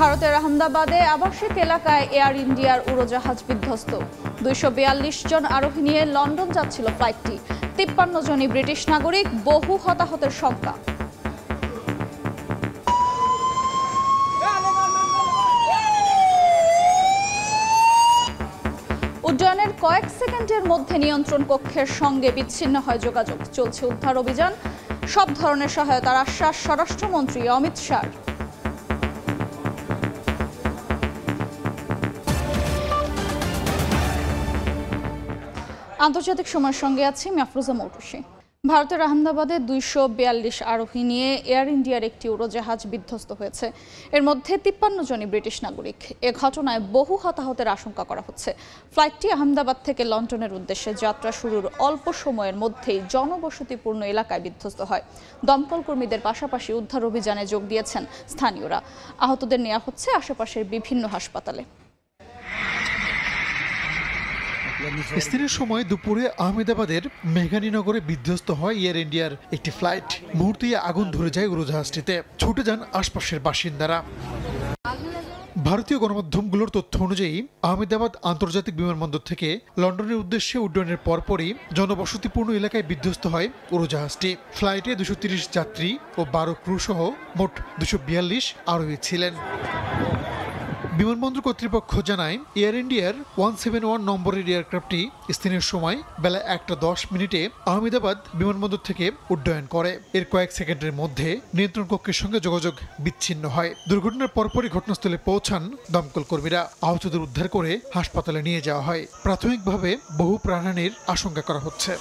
ভারতের আহমেদাবাদে আবাসিক এলাকায় এয়ার ইন্ডিয়ার উড়োজাহাজ বিধ্বস্ত। ২৪২ জন আরোহী নিয়ে লন্ডন যাচ্ছিল ফ্লাইটটি। ৫৩ জনই ব্রিটিশ নাগরিক, বহু হতাহতের শঙ্কা। উড্ডয়নের কয়েক সেকেন্ডের মধ্যে নিয়ন্ত্রণ কক্ষের সঙ্গে বিচ্ছিন্ন হয় যোগাযোগ। চলছে উদ্ধার অভিযান। সব ধরনের সহায়তার আশ্বাস স্বরাষ্ট্রমন্ত্রী অমিত শাহর। আন্তর্জাতিক সময়ের সঙ্গে আছি মাফরুজা মৌটুসী। ভারতের আহমেদাবাদে ২৪২ আরোহী নিয়ে এয়ার ইন্ডিয়ার একটি উড়োজাহাজ বিধ্বস্ত হয়েছে। এর মধ্যে ৫৩ জনই ব্রিটিশ নাগরিক। এ ঘটনায় বহু হতাহতের আশঙ্কা করা হচ্ছে। ফ্লাইটটি আহমেদাবাদ থেকে লন্ডনের উদ্দেশ্যে যাত্রা শুরুর অল্প সময়ের মধ্যেই জনবসতিপূর্ণ এলাকায় বিধ্বস্ত হয়। দমকল কর্মীদের পাশাপাশি উদ্ধার অভিযানে যোগ দিয়েছেন স্থানীয়রা। আহতদের নেওয়া হচ্ছে আশেপাশের বিভিন্ন হাসপাতালে। স্থানীয় সময় দুপুরে আহমেদাবাদের মেঘানীনগরে বিধ্বস্ত হয় এয়ার ইন্ডিয়ার একটি ফ্লাইট। মুহূর্তেই আগুন ধরে যায় উড়োজাহাজটিতে। ছুটে যান আশপাশের বাসিন্দারা। ভারতীয় গণমাধ্যমগুলোর তথ্য অনুযায়ী আহমেদাবাদ আন্তর্জাতিক বিমানবন্দর থেকে লন্ডনের উদ্দেশ্যে উড্ডয়নের পরপরই জনবসতিপূর্ণ এলাকায় বিধ্বস্ত হয় উড়োজাহাজটি। ফ্লাইটে ২৩০ যাত্রী ও ১২ ক্রু সহ মোট ২৪২ আরোহী ছিলেন। বিমানবন্দর কর্তৃপক্ষ জানায়, এয়ার ইন্ডিয়ার 171 নম্বরের এয়ারক্রাফটটি স্থানীয় সময় বেলা ১টা ১০ আহমেদাবাদ বিমানবন্দর থেকে উড্ডয়ন করে। এর কয়েক সেকেন্ডের মধ্যে নিয়ন্ত্রণ কক্ষের সঙ্গে যোগাযোগ বিচ্ছিন্ন হয়। দুর্ঘটনার পরপরই ঘটনাস্থলে পৌঁছান দমকল কর্মীরা। আহতদের উদ্ধার করে হাসপাতালে নিয়ে যাওয়া হয়। প্রাথমিকভাবে বহু প্রাণহানির আশঙ্কা করা হচ্ছে।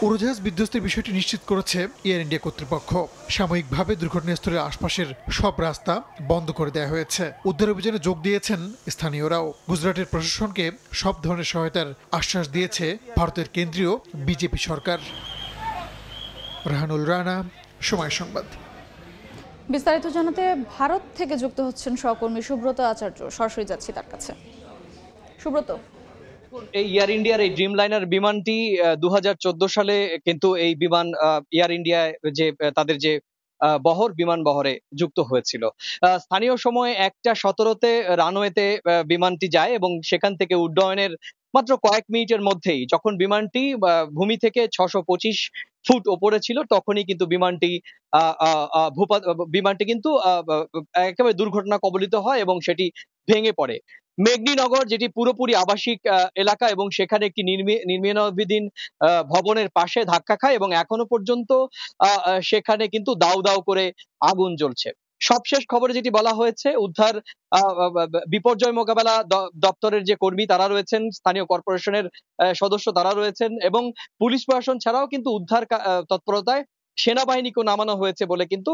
উড়োজাহাজ বিধ্বস্তের বিষয়টি নিশ্চিত করেছে এয়ার ইন্ডিয়া কর্তৃপক্ষ। সাময়িকভাবে দুর্ঘটনাস্থলের আশপাশের সব রাস্তা বন্ধ করে দেওয়া হয়েছে। উদ্ধার অভিযানে যোগ দিয়েছেন স্থানীয়রাও। গুজরাটের প্রশাসনকে সব ধরনের সহায়তার আশ্বাস দিয়েছে ভারতের কেন্দ্রীয় বিজেপি সরকার। রাহানুল রানা, সময় সংবাদ। বিস্তারিত জানাতে ভারত থেকে যুক্ত হচ্ছেন সহকর্মী সুব্রত আচার্য। সরাসরি যাচ্ছি তার কাছে। সুব্রত, এই এয়ার ইন্ডিয়ার এই ড্রিম লাইনার বিমানটি ২০১৪ সালে কিন্তু এই বিমান এয়ার ইন্ডিয়া যে তাদের যে বিমান বহরে যুক্ত হয়েছিল। স্থানীয় সময় ১টা ১৭-তে রানওয়েতে বিমানটি যায় এবং সেখান থেকে উড্ডয়নের মাত্র কয়েক মিনিটের মধ্যেই যখন বিমানটি ভূমি থেকে ৬২৫ ফুট ওপরে ছিল, তখনই কিন্তু বিমানটি কিন্তু একেবারে দুর্ঘটনা কবলিত হয় এবং সেটি ভেঙে পড়ে। মেঘনীনগর, যেটি পুরোপুরি আবাসিক এলাকা, এবং সেখানে একটি নির্মাণাধীন ভবনের পাশে ধাক্কা খায় এবং এখনো পর্যন্ত সেখানে কিন্তু দাউ দাউ করে আগুন জ্বলছে। সবশেষ খবরে যেটি বলা হয়েছে, উদ্ধার বিপর্যয় মোকাবেলা দপ্তরের যে কর্মী তারা রয়েছেন, স্থানীয় কর্পোরেশনের সদস্য তারা রয়েছেন, এবং পুলিশ প্রশাসন ছাড়াও কিন্তু উদ্ধার তৎপরতায় সেনাবাহিনীকেও নামানো হয়েছে বলে কিন্তু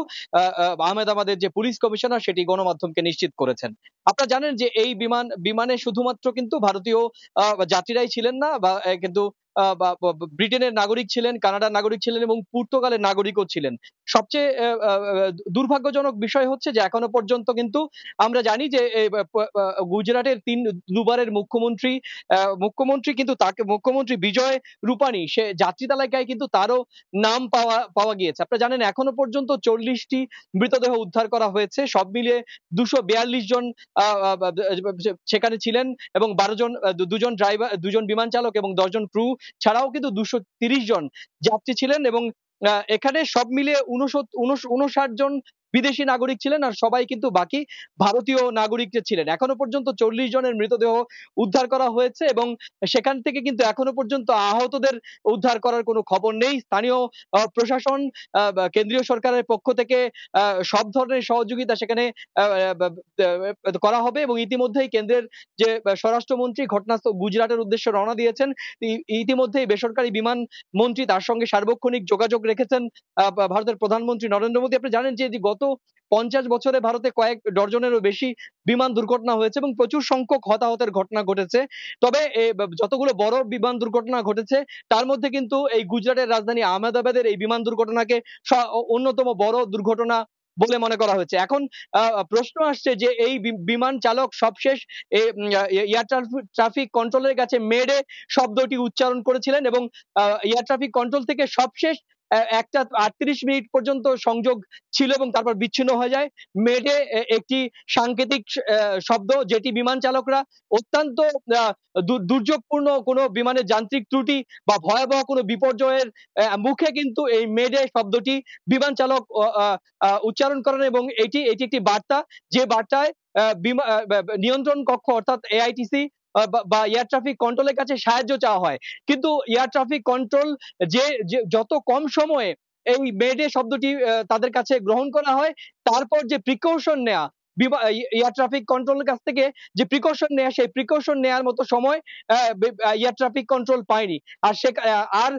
আহমেদাবাদের যে পুলিশ কমিশনার সেটি গণমাধ্যমকে নিশ্চিত করেছেন। আপনারা জানেন যে এই বিমানে শুধুমাত্র কিন্তু ভারতীয় যাত্রীরাই ছিলেন না, কিন্তু ব্রিটেনের নাগরিক ছিলেন, কানাডার নাগরিক ছিলেন এবং পর্তুগালের নাগরিকও ছিলেন। সবচেয়ে দুর্ভাগ্যজনক বিষয় হচ্ছে যে এখনো পর্যন্ত কিন্তু আমরা জানি যে গুজরাটের দুবারের মুখ্যমন্ত্রী কিন্তু মুখ্যমন্ত্রী বিজয় রূপানী, সে যাত্রী তালিকায় কিন্তু তারও নাম পাওয়া গিয়েছে। আপনারা জানেন এখনো পর্যন্ত ৪০টি মৃতদেহ উদ্ধার করা হয়েছে। সব মিলিয়ে ২৪২ জন সেখানে ছিলেন এবং ২জন বিমান চালক এবং ১০ জন ক্রু ছাড়াও কিন্তু ২৩০ জন যাত্রী ছিলেন এবং এখানে সব মিলিয়ে ৫৯ জন বিদেশি নাগরিক ছিলেন আর সবাই কিন্তু বাকি ভারতীয় নাগরিক ছিলেন। এখনো পর্যন্ত ৪০ জনের মৃতদেহ উদ্ধার করা হয়েছে এবং সেখান থেকে কিন্তু এখনো পর্যন্ত আহতদের উদ্ধার করার কোনো খবর নেই। স্থানীয় প্রশাসন, কেন্দ্রীয় সরকারের পক্ষ থেকে সব ধরনের সহযোগিতা সেখানে করা হবে এবং ইতিমধ্যেই কেন্দ্রের যে স্বরাষ্ট্রমন্ত্রী ঘটনাস্থল গুজরাটের উদ্দেশ্যে রওনা দিয়েছেন। ইতিমধ্যেই বেসরকারি বিমান মন্ত্রী তার সঙ্গে সার্বক্ষণিক যোগাযোগ রেখেছেন ভারতের প্রধানমন্ত্রী নরেন্দ্র মোদী। আপনি জানেন যে গত ৫০ বছরে ভারতে কয়েক ডজনেরও বেশি বিমান দুর্ঘটনা হয়েছে এবং প্রচুর সংখ্যক হতাহতের ঘটনা ঘটেছে। তবে যতগুলো বড় বিমান দুর্ঘটনা ঘটেছে তার মধ্যে কিন্তু এই গুজরাটের রাজধানী আহমেদাবাদের এই বিমান দুর্ঘটনাকে অন্যতম বড় দুর্ঘটনা বলে মনে করা হয়েছে। এখন প্রশ্ন আসছে যে এই বিমান চালক সবশেষ এয়ার ট্রাফিক কন্ট্রোলের কাছে মেডে শব্দটি উচ্চারণ করেছিলেন এবং এয়ার ট্রাফিক কন্ট্রোল থেকে সবশেষ একটা 38 মিনিট পর্যন্ত সংযোগ ছিল এবং তারপর বিচ্ছিন্ন হয়ে যায়। মেডে একটি সাংকেতিক শব্দ, যেটি বিমান চালকরা অত্যন্ত দুর্যোগপূর্ণ কোনো বিমানের যান্ত্রিক ত্রুটি বা ভয়াবহ কোনো বিপর্যয়ের মুখে কিন্তু এই মেডে শব্দটি বিমান চালক উচ্চারণ করেন এবং এটি একটি বার্তা, যে বার্তায় নিয়ন্ত্রণ কক্ষ অর্থাৎ এআইটিসি বা এয়ার ট্রাফিক কন্ট্রোলের কাছে সাহায্য চাওয়া হয়। কিন্তু এয়ার ট্রাফিক কন্ট্রোল যে যত কম সময়ে এই মেডে শব্দটি তাদের কাছে গ্রহণ করা হয়, তারপর যে প্রিকশন নেয়া এয়ার ট্রাফিক কন্ট্রোলের কাছ থেকে যে প্রিকশন নেয়া, সেই প্রিকশন নেয়ার মতো সময় এয়ার ট্রাফিক কন্ট্রোল পায়নি। আর আর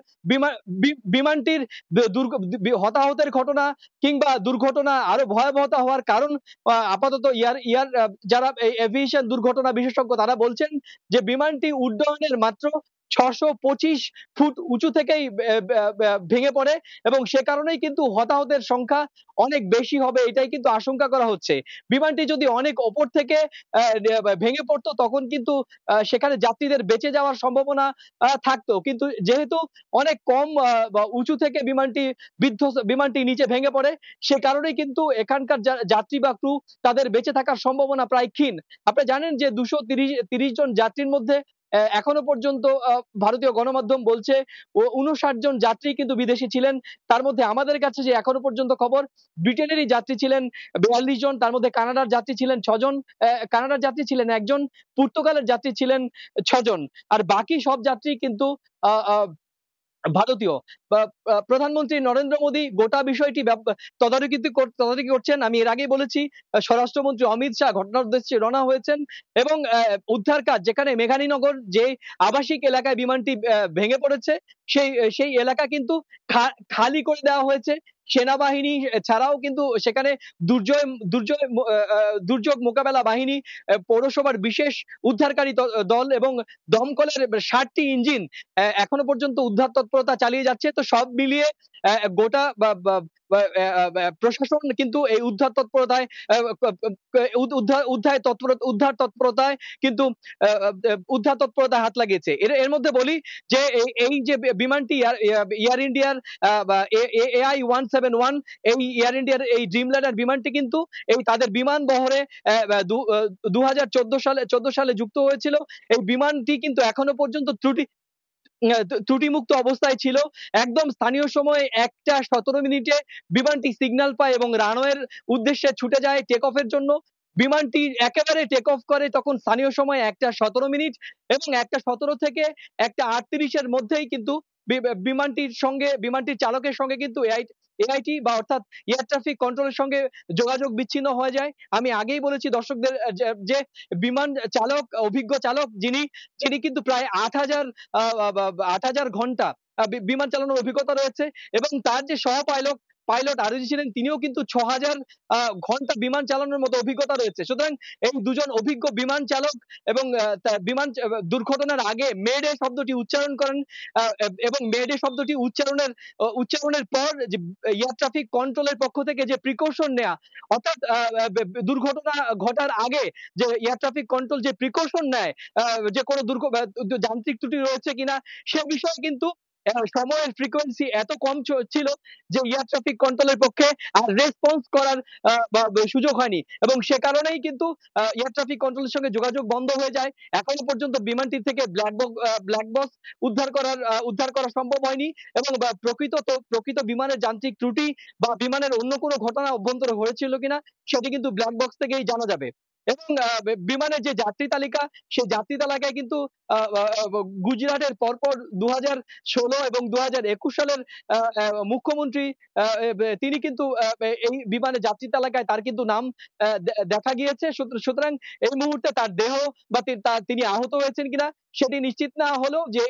বিমানটির হতাহতের ঘটনা কিংবা দুর্ঘটনা আরো ভয়াবহতা হওয়ার কারণ আপাতত যারা এভিয়েশন দুর্ঘটনা বিশেষজ্ঞ তারা বলছেন যে বিমানটি উড্ডয়নের মাত্র ৬২৫ ফুট উঁচু থেকেই ভেঙে পড়ে এবং সে কারণেই কিন্তু হতাহতের সংখ্যা অনেক বেশি হবে, এটাই কিন্তু আশঙ্কা করা হচ্ছে। বিমানটি যদি অনেক ওপর থেকে ভেঙে পড়তো তখন কিন্তু সেখানে যাত্রীদের বেঁচে যাওয়ার সম্ভাবনা থাকতো। কিন্তু যেহেতু অনেক কম বা উঁচু থেকে বিমানটি নিচে ভেঙে পড়ে, সে কারণেই কিন্তু এখানকার যাত্রী বা ক্রু তাদের বেঁচে থাকার সম্ভাবনা প্রায় ক্ষীণ। আপনি জানেন যে ২৩০ জন যাত্রীর মধ্যে এখনো পর্যন্ত ভারতীয় গণমাধ্যম বলছে ৫৯ জন যাত্রী কিন্তু বিদেশী ছিলেন। তার মধ্যে আমাদের কাছে যে এখনো পর্যন্ত খবর, ব্রিটেনেরই যাত্রী ছিলেন ৪২ জন, তার মধ্যে কানাডার যাত্রী ছিলেন ৬ জন, কানাডার যাত্রী ছিলেন ১ জন, পর্তুগালের যাত্রী ছিলেন ৬ জন। আর বাকি সব যাত্রী কিন্তু আ আ ভারতীয়। প্রধানমন্ত্রী নরেন্দ্র মোদী গোটা বিষয়টি তদারকি করছেন। আমি এর আগেই বলেছি, স্বরাষ্ট্রমন্ত্রী অমিত শাহ ঘটনার উদ্দেশ্যে রওনা হয়েছেন এবং উদ্ধার কাজ, যেখানে মেঘানীনগর যে আবাসিক এলাকায় বিমানটি ভেঙে পড়েছে, সেই এলাকা কিন্তু খালি করে দেওয়া হয়েছে। সেনাবাহিনী ছাড়াও কিন্তু সেখানে দুর্জয় দুর্জয় ম আ আ দুর্যোগ মোকাবেলা বাহিনী, পৌরসভার বিশেষ উদ্ধারকারী দল এবং দমকলের ৬০ টি ইঞ্জিন এখনো পর্যন্ত উদ্ধার তৎপরতা চালিয়ে যাচ্ছে। তো সব মিলিয়ে গোটা বা বা বা প্রশাসন কিন্তু এই উদ্ধার তৎপরতায় আ ক ক উদ্ধার তৎপরতায় কিন্তু আ আ উদ্ধার তৎপরতায় হাত লাগিয়েছে। এর মধ্যে বলি যে এই যে বিমানটি এয়ার ইন্ডিয়ার বা AI-171, এই এয়ার ইন্ডিয়ার এই ড্রিমলাইনার বিমানটি কিন্তু এই তাদের বিমান বহরে অ্যা দু ২০১৪ সালে যুক্ত হয়েছিল। এই বিমানটি কিন্তু এখনো পর্যন্ত ত্রুটিমুক্ত অবস্থায় ছিল। একদম স্থানীয় সময় ১টা ১৭ মিনিটে বিমানটি সিগন্যাল পায় এবং রানওয়ের উদ্দেশ্যে ছুটে যায় টেক অফের জন্য। বিমানটি একেবারে টেক অফ করে তখন স্থানীয় সময় ১টা ১৭ মিনিট এবং ১টা ১৭ থেকে ১টা ৩৮ এর মধ্যেই কিন্তু বিমানটির চালকের সঙ্গে কিন্তু এআইটি বা অর্থাৎ এয়ার ট্রাফিক কন্ট্রোলের সঙ্গে যোগাযোগ বিচ্ছিন্ন হয়ে যায়। আমি আগেই বলেছি দর্শকদের যে বিমান চালক, অভিজ্ঞ চালক যিনি কিন্তু প্রায় ৮,০০০ ঘন্টা বিমান চালানোর অভিজ্ঞতা রয়েছে এবং তার যে পাইলট আরোহী ছিলেন, তিনিও কিন্তু ৬,০০০ ঘন্টা বিমান চালানোর মতো অভিজ্ঞতা রয়েছে। সুতরাং এই দুজন অভিজ্ঞ বিমান চালক এবং বিমান দুর্ঘটনার আগে মেডে শব্দটি উচ্চারণ করেন এবং মেডে শব্দটি উচ্চারণের পর যে এয়ার ট্রাফিক কন্ট্রোলের পক্ষ থেকে যে প্রিকশন নেয়া, অর্থাৎ দুর্ঘটনা ঘটার আগে যে এয়ার ট্রাফিক কন্ট্রোল যে প্রিকশন নেয়, যে কোনো যান্ত্রিক ত্রুটি রয়েছে কিনা সে বিষয়ে কিন্তু সময়ের ফ্রিকোয়েন্সি এত কম ছিল যে এয়ার ট্রাফিক কন্ট্রোলের পক্ষে আর রেসপন্স করার সুযোগ হয়নি এবং সে কারণেই কিন্তু এয়ার ট্রাফিক কন্ট্রোলের সঙ্গে যোগাযোগ বন্ধ হয়ে যায়। এখনো পর্যন্ত বিমানটি থেকে ব্ল্যাক বক্স উদ্ধার করা সম্ভব হয়নি এবং প্রকৃত বিমানের যান্ত্রিক ত্রুটি বা বিমানের অন্য কোনো ঘটনা অভ্যন্তরে হয়েছিল কিনা সেটি কিন্তু ব্ল্যাক বক্স থেকেই জানা যাবে। এবং বিমানের যে যাত্রী তালিকা, সেই যাত্রী তালিকায় কিন্তু আ আ গুজরাটের পরপর ২০১৬ এবং ২০২১ সালের আ আ মুখ্যমন্ত্রী, আ তিনি কিন্তু এই বিমানের যাত্রী তালিকায় তার কিন্তু নাম দেখা গিয়েছে। সুতরাং এই মুহূর্তে তার দেহ বা তিনি আহত হয়েছেন কিনা সেটি নিশ্চিত না হলেও যে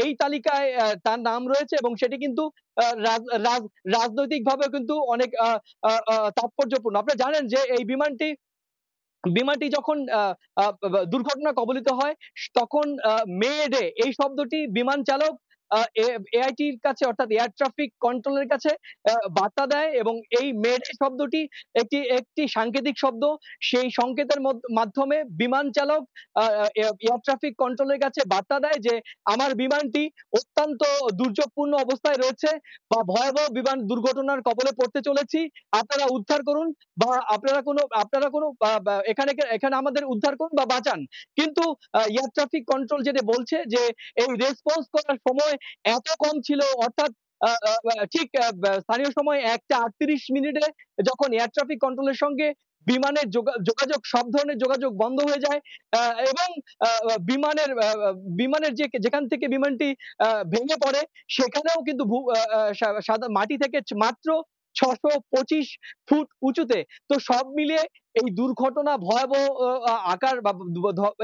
এই তালিকায় তার নাম রয়েছে এবং সেটি কিন্তু আ রাজ রাজ রাজনৈতিকভাবেও কিন্তু অনেক তাৎপর্যপূর্ণ। আপনারা জানেন যে এই বিমানটি যখন আ আ দুর্ঘটনা কবলিত হয় তখন মে ডে এই শব্দটি বিমান চালক এআইটির কাছে অর্থাৎ এয়ার ট্রাফিক কন্ট্রোলের কাছে বার্তা দেয় এবং এই মেড শব্দটি একটি একটি সাংকেতিক শব্দ। সেই সংকেতের মাধ্যমে বিমান চালক এয়ার ট্রাফিক কন্ট্রোলের কাছে বার্তা দেয় যে আমার বিমানটি অত্যন্ত দুর্যোগপূর্ণ অবস্থায় রয়েছে বা ভয়াবহ বিমান দুর্ঘটনার কবলে পড়তে চলেছি, আপনারা উদ্ধার করুন বা আপনারা কোনো এখানে আমাদের উদ্ধার করুন বা বাঁচান। কিন্তু এয়ার ট্রাফিক কন্ট্রোল যেটা বলছে যে এই রেসপন্স করার সময় এত কম ছিল, অর্থাৎ ঠিক স্থানীয় সময় 1টা 38 মিনিটে যখন এয়ার ট্রাফিক কন্ট্রোলের সঙ্গে বিমানের যোগাযোগ, সব ধরনের যোগাযোগ বন্ধ হয়ে যায় এবং বিমানের যেখান থেকে বিমানটি ভেঙে পড়ে সেখানেও কিন্তু মাটি থেকে মাত্র 625 ফুট উঁচুতে। তো সব মিলিয়ে এই দুর্ঘটনা ভয়াবহ আকার বা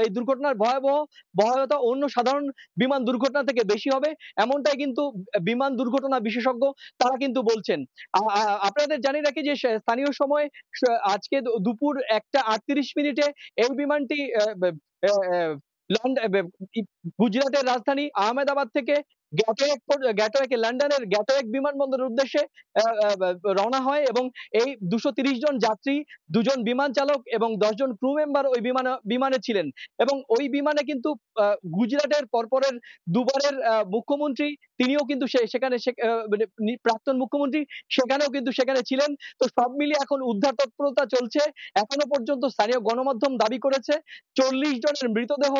এই দুর্ঘটনার ভয়াবহতা অন্য সাধারণ বিমান দুর্ঘটনা থেকে বেশি হবে, এমনটাই কিন্তু বিমান দুর্ঘটনা বিশেষজ্ঞ তারা কিন্তু বলছেন। আপনাদের জানিয়ে রাখি যে স্থানীয় সময় আজকে দুপুর 1টা 38 মিনিটে এই বিমানটি গুজরাটের রাজধানী আহমেদাবাদ থেকে লন্ডনের গ্যাটওয়েক বিমানবন্দরের উদ্দেশ্যে রওনা হয় এবং এই 230 জন যাত্রী, 2 জন বিমান চালক এবং 10 জন ক্রু মেম্বার ওই বিমানে ছিলেন এবং ওই বিমানে কিন্তু গুজরাটের পরপরের দুবারের মুখ্যমন্ত্রী তিনিও কিন্তু সেখানে প্রাক্তন মুখ্যমন্ত্রী সেখানে ছিলেন। তো সব মিলিয়ে এখন উদ্ধার তৎপরতা চলছে। এখনো পর্যন্ত স্থানীয় গণমাধ্যম দাবি করেছে 40 জনের মৃতদেহ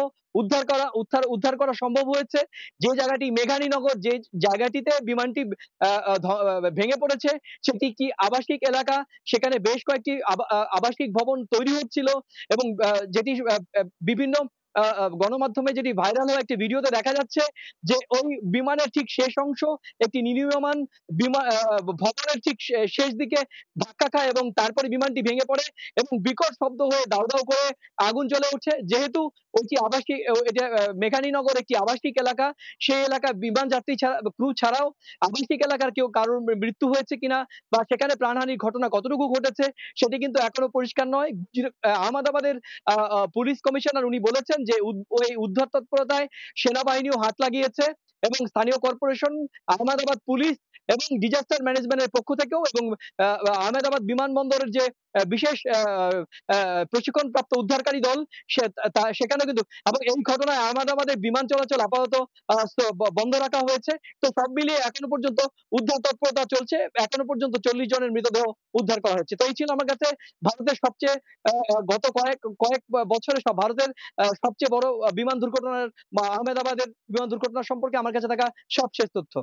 উদ্ধার করা সম্ভব হয়েছে। যে জায়গাটি মেঘানীনগর, যে জায়গাটিতে বিমানটি ভেঙে পড়েছে সেটি একটি আবাসিক এলাকা, সেখানে বেশ কয়েকটি আবাসিক ভবন তৈরি হচ্ছিল এবং যেটি বিভিন্ন গণমাধ্যমে যেটি ভাইরাল হওয়া একটি ভিডিওতে দেখা যাচ্ছে যে ওই বিমানের ঠিক শেষ অংশ একটি নির্মীয়মান ভবনের ঠিক শেষ দিকে ধাক্কা খায় এবং তারপরে বিমানটি ভেঙে পড়ে এবং বিকট শব্দ হয়ে দাউ দাউ করে আগুন জ্বলে ওঠে। যেহেতু এটা মেঘানীনগর একটি আবাসিক এলাকা, সেই এলাকা বিমান যাত্রী ক্রু ছাড়াও আবাসিক এলাকার কারোর মৃত্যু হয়েছে কিনা বা সেখানে প্রাণহানির ঘটনা কতটুকু ঘটেছে সেটি কিন্তু এখনো পরিষ্কার নয়। আহমেদাবাদের পুলিশ কমিশনার উনি বলেছেন যে ওই উদ্ধার তৎপরতায় সেনাবাহিনীও হাত লাগিয়েছে এবং স্থানীয় কর্পোরেশন, আহমেদাবাদ পুলিশ এবং ডিজাস্টার ম্যানেজমেন্টের পক্ষ থেকেও এবং আহমেদাবাদ বিমানবন্দরের যে বিশেষ প্রশিক্ষণপ্রাপ্ত উদ্ধারকারী দল সেখানে কিন্তু, এবং এই ঘটনায় আহমেদাবাদের বিমান চলাচল আপাতত বন্ধ রাখা হয়েছে। তো সব মিলিয়ে এখনো পর্যন্ত উদ্ধার তৎপরতা চলছে। এখনো পর্যন্ত 40 জনের মৃতদেহ উদ্ধার করা হয়েছে। তো এই ছিল আমার কাছে ভারতের সবচেয়ে গত কয়েক বছরে ভারতের সবচেয়ে বড় বিমান দুর্ঘটনার বা আহমেদাবাদের বিমান দুর্ঘটনা সম্পর্কে আমার কাছে থাকা সবশেষ তথ্য।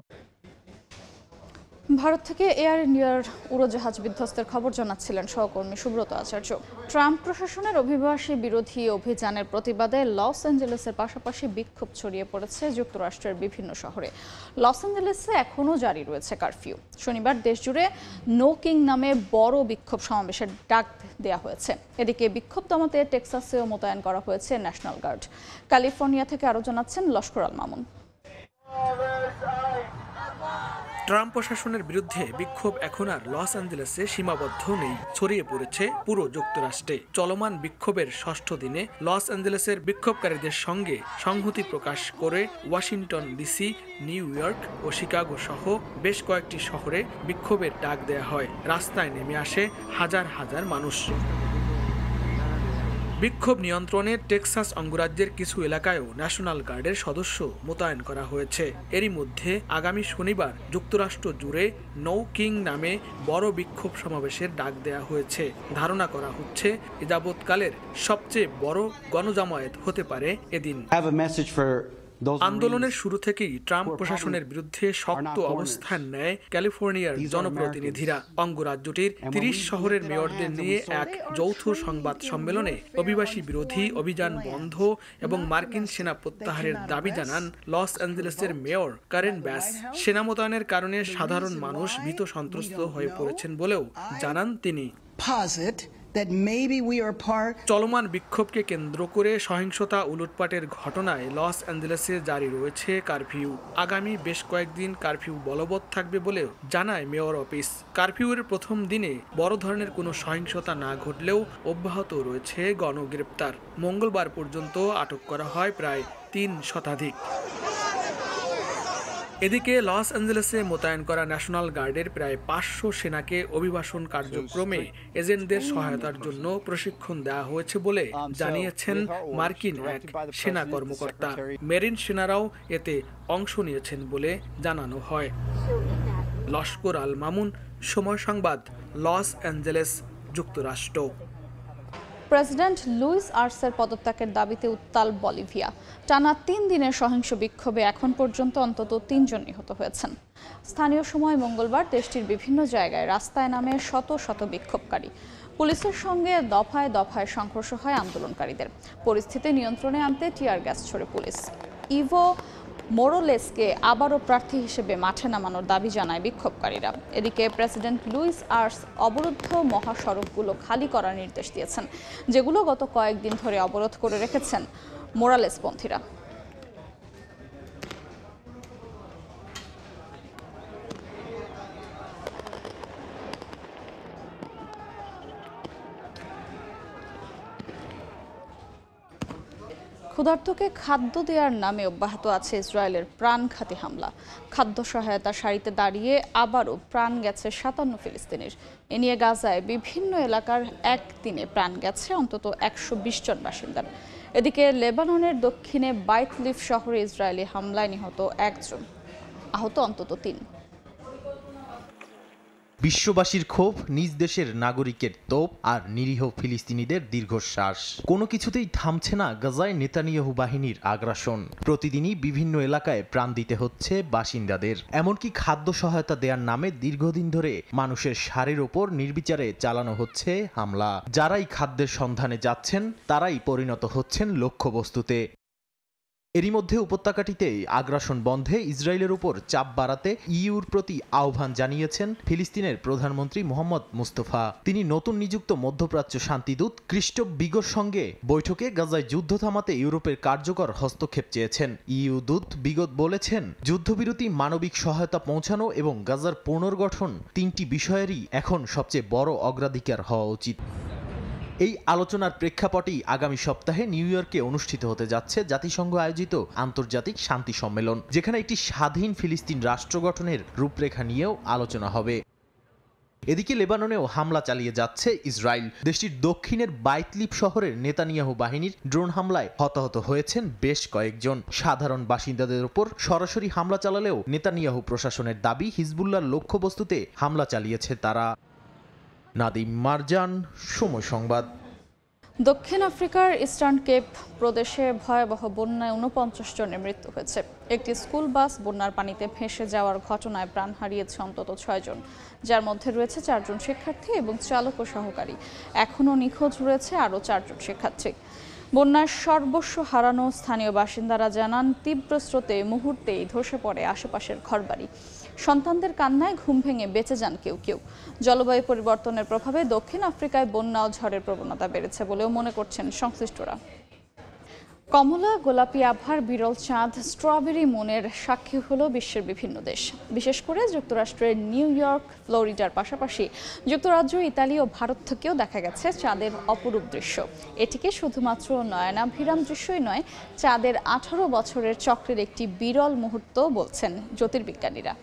ভারত থেকে এয়ার ইন্ডিয়ার উড়োজাহাজ বিধ্বস্তের খবর জানাচ্ছিলেন সহকর্মী সুব্রত আচার্য। ট্রাম্প প্রশাসনের অভিবাসী বিরোধী অভিযানের প্রতিবাদে লস অ্যাঞ্জেলেসের পাশাপাশি বিক্ষোভ ছড়িয়ে পড়েছে যুক্তরাষ্ট্রের বিভিন্ন শহরে। লস অ্যাঞ্জেলেসে এখনও জারি রয়েছে কারফিউ। শনিবার দেশজুড়ে নো কিং নামে বড় বিক্ষোভ সমাবেশের ডাক দেওয়া হয়েছে। এদিকে বিক্ষোভ দমাতে টেক্সাসেও মোতায়েন করা হয়েছে ন্যাশনাল গার্ড। ক্যালিফোর্নিয়া থেকে আরও জানাচ্ছেন লস্কর আল মামুন। ট্রাম্প প্রশাসনের বিরুদ্ধে বিক্ষোভ এখন আর লস অ্যাঞ্জেলেসে সীমাবদ্ধ নেই, ছড়িয়ে পড়েছে পুরো যুক্তরাষ্ট্রে। চলমান বিক্ষোভের ষষ্ঠ দিনে লস অ্যাঞ্জেলেসের বিক্ষোভকারীদের সঙ্গে সংহতি প্রকাশ করে ওয়াশিংটন ডিসি, নিউ ইয়র্ক ও শিকাগো সহ বেশ কয়েকটি শহরে বিক্ষোভের ডাক দেয়া হয়। রাস্তায় নেমে আসে হাজার হাজার মানুষ। বিক্ষোভ নিয়ন্ত্রণে টেক্সাস অঙ্গরাজ্যের কিছু এলাকায়ও ন্যাশনাল গার্ডের সদস্য মোতায়েন করা হয়েছে। এরই মধ্যে আগামী শনিবার যুক্তরাষ্ট্র জুড়ে নো কিং নামে বড় বিক্ষোভ সমাবেশের ডাক দেয়া হয়েছে। ধারণা করা হচ্ছে এ যাবৎকালের সবচেয়ে বড় গণজামায়াত হতে পারে এদিন। আন্দোলনের শুরু থেকেই ট্রাম্প প্রশাসনের বিরুদ্ধে শক্ত অবস্থান নেয় ক্যালিফোর্নিয়ার জনপ্রতিনিধিরা। অঙ্গরাজ্যটির 30 শহরের মেয়রদের নিয়ে এক যৌথ সংবাদ সম্মেলনে অভিবাসী বিরোধী অভিযান বন্ধ এবং মার্কিন সেনা প্রত্যাহারের দাবি জানান লস অ্যাঞ্জেলেসের মেয়র কারেন ব্যাস। সেনা মোতায়েনের কারণে সাধারণ মানুষ ভীত সন্ত্রস্ত হয়ে পড়েছেন বলেও জানান তিনি। চলমান বিক্ষোভকে কেন্দ্র করে সহিংসতা ও লুটপাটের ঘটনায় লস অ্যাঞ্জেলেসে জারি রয়েছে কারফিউ। আগামী বেশ কয়েকদিন কারফিউ বলবৎ থাকবে বলেও জানায় মেয়র অফিস। কারফিউয়ের প্রথম দিনে বড় ধরনের কোনো সহিংসতা না ঘটলেও অব্যাহত রয়েছে গণগ্রেপ্তার। মঙ্গলবার পর্যন্ত আটক করা হয় প্রায় 3 শতাধিক। এদিকে লস অ্যাঞ্জেলেসে মোতায়েন করা ন্যাশনাল গার্ডের প্রায় 500 সেনাকে অভিবাসন কার্যক্রমে এজেন্টদের সহায়তার জন্য প্রশিক্ষণ দেওয়া হয়েছে বলে জানিয়েছেন মার্কিন এক সেনা কর্মকর্তা। মেরিন সেনারাও এতে অংশ নিয়েছেন বলে জানানো হয়। লস্কর আল মামুন, সময় সংবাদ, লস অ্যাঞ্জেলেস, যুক্তরাষ্ট্র। প্রেসিডেন্ট লুইস আর্সের পদত্যাগের দাবিতে উত্তাল বলিভিয়া। টানা 3 দিনের সহিংস বিক্ষোভে এখন পর্যন্ত অন্তত 3 জন নিহত হয়েছেন। স্থানীয় সময় মঙ্গলবার দেশটির বিভিন্ন জায়গায় রাস্তায় নামে শত শত বিক্ষোভকারী। পুলিশের সঙ্গে দফায় দফায় সংঘর্ষ হয় আন্দোলনকারীদের। পরিস্থিতি নিয়ন্ত্রণে আনতে টিয়ার গ্যাস ছোড়ে পুলিশ। ইভো মোরোলেসকে আবারও প্রার্থী হিসেবে মাঠে নামানোর দাবি জানায় বিক্ষোভকারীরা। এদিকে প্রেসিডেন্ট লুইস আর্স অবরুদ্ধ মহাসড়কগুলো খালি করার নির্দেশ দিয়েছেন, যেগুলো গত কয়েকদিন ধরে অবরোধ করে রেখেছেন মোরালেসপন্থীরা। ক্ষুধার্তকে খাদ্য দেওয়ার নামে অব্যাহত আছে ইসরায়েলের প্রাণঘাতী হামলা। খাদ্য সহায়তা সারিতে দাঁড়িয়ে আবারও প্রাণ গেছে 57 ফিলিস্তিনির। এ নিয়ে গাজায় বিভিন্ন এলাকার একদিনে প্রাণ গেছে অন্তত 120 জন বাসিন্দার। এদিকে লেবাননের দক্ষিণে বাইতলিফ শহরে ইসরায়েলি হামলায় নিহত 1 জন, আহত অন্তত 3। বিশ্ববাসীর ক্ষোভ, নিজ দেশের নাগরিকের তোপ আর নিরীহ ফিলিস্তিনিদের দীর্ঘশ্বাস। কোনো কিছুতেই থামছে না গাজায় নেতানিয়াহু বাহিনীর আগ্রাসন। প্রতিদিনই বিভিন্ন এলাকায় প্রাণ দিতে হচ্ছে বাসিন্দাদের। এমনকি খাদ্য সহায়তা দেওয়ার নামে দীর্ঘদিন ধরে মানুষের সারির ওপর নির্বিচারে চালানো হচ্ছে হামলা। যারাই খাদ্যের সন্ধানে যাচ্ছেন তারাই পরিণত হচ্ছেন লক্ষ্যবস্তুতে। এরই মধ্যে উপত্যকাটিতে আগ্রাসন বন্ধে ইসরায়েলের উপর চাপ বাড়াতে ইইউর প্রতি আহ্বান জানিয়েছেন ফিলিস্তিনের প্রধানমন্ত্রী মোহাম্মদ মুস্তফা। তিনি নতুন নিযুক্ত মধ্যপ্রাচ্য শান্তিদূত ক্রিস্টোফ বিগোর সঙ্গে বৈঠকে গাজায় যুদ্ধ থামাতে ইউরোপের কার্যকর হস্তক্ষেপ চেয়েছেন। ইইউ দূত বিগত বলেছেন, যুদ্ধবিরতি, মানবিক সহায়তা পৌঁছানো এবং গাজার পুনর্গঠন 3টি বিষয়েরই এখন সবচেয়ে বড় অগ্রাধিকার হওয়া উচিত। এই আলোচনার প্রেক্ষাপটেই আগামী সপ্তাহে নিউ ইয়র্কে অনুষ্ঠিত হতে যাচ্ছে জাতিসংঘ আয়োজিত আন্তর্জাতিক শান্তি সম্মেলন, যেখানে একটি স্বাধীন ফিলিস্তিন রাষ্ট্র গঠনের রূপরেখা নিয়েও আলোচনা হবে। এদিকে লেবাননেও হামলা চালিয়ে যাচ্ছে ইসরায়েল। দেশটির দক্ষিণের বাইতলিফ শহরের নেতানিয়াহু বাহিনীর ড্রোন হামলায় হতাহত হয়েছেন বেশ কয়েকজন। সাধারণ বাসিন্দাদের উপর সরাসরি হামলা চালালেও নেতানিয়াহু প্রশাসনের দাবি হিজবুল্লাহর লক্ষ্যবস্তুতে হামলা চালিয়েছে তারা। নাদিম মারজান, সময় সংবাদ। দক্ষিণ আফ্রিকার ইস্টার্ন কেপ প্রদেশে ভয়াবহ বন্যায় 49 জনের মৃত্যু হয়েছে। একটি স্কুল বাস বন্যার পানিতে ভেসে যাওয়ার ঘটনায় প্রাণ হারিয়েছে অন্তত 6 জন, যার মধ্যে রয়েছে 4 জন শিক্ষার্থী এবং চালক ও সহকারী। এখনও নিখোঁজ রয়েছে আরও 4 জন শিক্ষার্থী। বন্যার সর্বস্ব হারানো স্থানীয় বাসিন্দারা জানান, তীব্র স্রোতে মুহূর্তেই ধসে পড়ে আশেপাশের ঘরবাড়ি। সন্তানদের কান্নায় ঘুম ভেঙে বেঁচে যান কেউ কেউ। জলবায়ু পরিবর্তনের প্রভাবে দক্ষিণ আফ্রিকায় বন্যা ও ঝড়ের প্রবণতা বেড়েছে বলেও মনে করছেন সংশ্লিষ্টরা। কমলা গোলাপি আভার বিরল চাঁদ স্ট্রবেরি মুনের সাক্ষী হলো বিশ্বের বিভিন্ন দেশ। বিশেষ করে যুক্তরাষ্ট্রের নিউ ইয়র্ক, ফ্লোরিডার পাশাপাশি যুক্তরাজ্য, ইতালি ও ভারত থেকেও দেখা গেছে চাঁদের অপরূপ দৃশ্য। এটিকে শুধুমাত্র নয়নাভিরাম দৃশ্যই নয়, চাঁদের 18 বছরের চক্রের একটি বিরল মুহূর্ত বলছেন জ্যোতির্বিজ্ঞানীরা।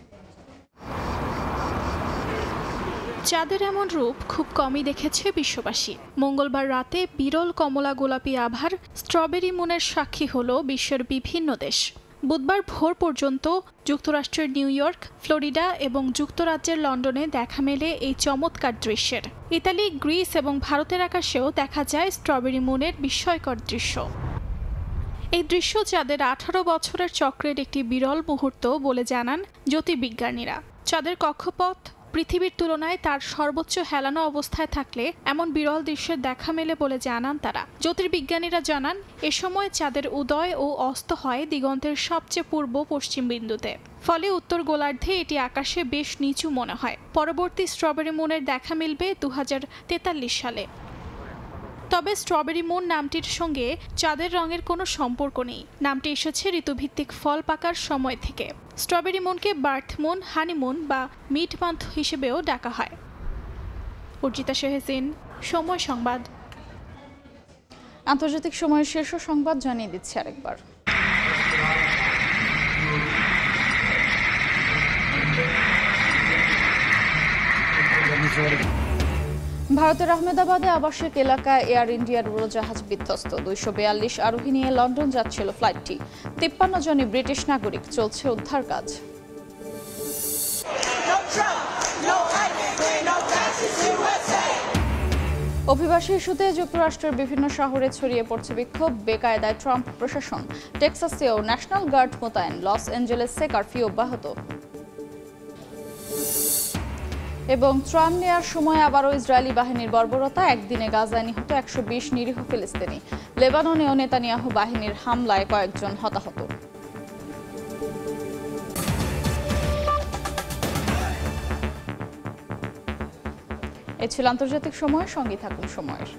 চাঁদের এমন রূপ খুব কমই দেখেছে বিশ্ববাসী। মঙ্গলবার রাতে বিরল কমলা গোলাপি আভার স্ট্রবেরি মুনের সাক্ষী হল বিশ্বের বিভিন্ন দেশ। বুধবার ভোর পর্যন্ত যুক্তরাষ্ট্রের নিউ ইয়র্ক, ফ্লোরিডা এবং যুক্তরাজ্যের লন্ডনে দেখা মেলে এই চমৎকার দৃশ্যের। ইতালি, গ্রিস এবং ভারতের আকাশেও দেখা যায় স্ট্রবেরি মুনের বিস্ময়কর দৃশ্য। এই দৃশ্য চাঁদের 18 বছরের চক্রের একটি বিরল মুহূর্ত বলে জানান জ্যোতির্বিজ্ঞানীরা। চাঁদের কক্ষপথ পৃথিবীর তুলনায় তার সর্বোচ্চ হেলানো অবস্থায় থাকলে এমন বিরল দৃশ্যের দেখা মেলে বলে জানান তারা। জ্যোতির্বিজ্ঞানীরা জানান, এ সময় চাঁদের উদয় ও অস্ত হয় দিগন্তের সবচেয়ে পূর্ব পশ্চিম বিন্দুতে। ফলে উত্তর গোলার্ধে এটি আকাশে বেশ নিচু মনে হয়। পরবর্তী স্ট্রবেরি মুনের দেখা মিলবে 2043 সালে। তবে স্ট্রবেরি মুন নামটির সঙ্গে চাঁদের রঙের কোনো সম্পর্ক নেই। নামটি এসেছে ঋতুভিত্তিক ফল পাকার সময় থেকে। স্ট্রবেরি মুনকে বার্থ মুন, হানিমুন বা মিড মান্থ হিসেবেও ডাকা হয়। অর্জিতা শেহসিন, সময় সংবাদ। আন্তর্জাতিক সময়ের শীর্ষ সংবাদ জানিয়ে দিচ্ছি আরেকবার। ভারতের আহমেদাবাদে আবাসিক এলাকায় এয়ার ইন্ডিয়ার উড়োজাহাজ বিধ্বস্ত। 242 আরোহী নিয়ে লন্ডন যাচ্ছিল ফ্লাইটটি। 53 জনই ব্রিটিশ নাগরিক। চলছে উদ্ধার কাজ। অভিবাসী ইস্যুতে যুক্তরাষ্ট্রের বিভিন্ন শহরে ছড়িয়ে পড়ছে বিক্ষোভ। বেকায়দায় ট্রাম্প প্রশাসন। টেক্সাসেও ন্যাশনাল গার্ড মোতায়েন। লস অ্যাঞ্জেলেসে কারফিউ অব্যাহত। এবং ত্রাণ নেয়ার সময় আবারও ইসরায়েলি বাহিনীর বর্বরতা। একদিনে গাজায় নিহত 120 নিরীহ ফিলিস্তিনি। লেবাননেও নেতানিয়াহু বাহিনীর হামলায় কয়েকজন হতাহত। এ ছিল আন্তর্জাতিক সময়। সঙ্গে থাকুন সময়ের।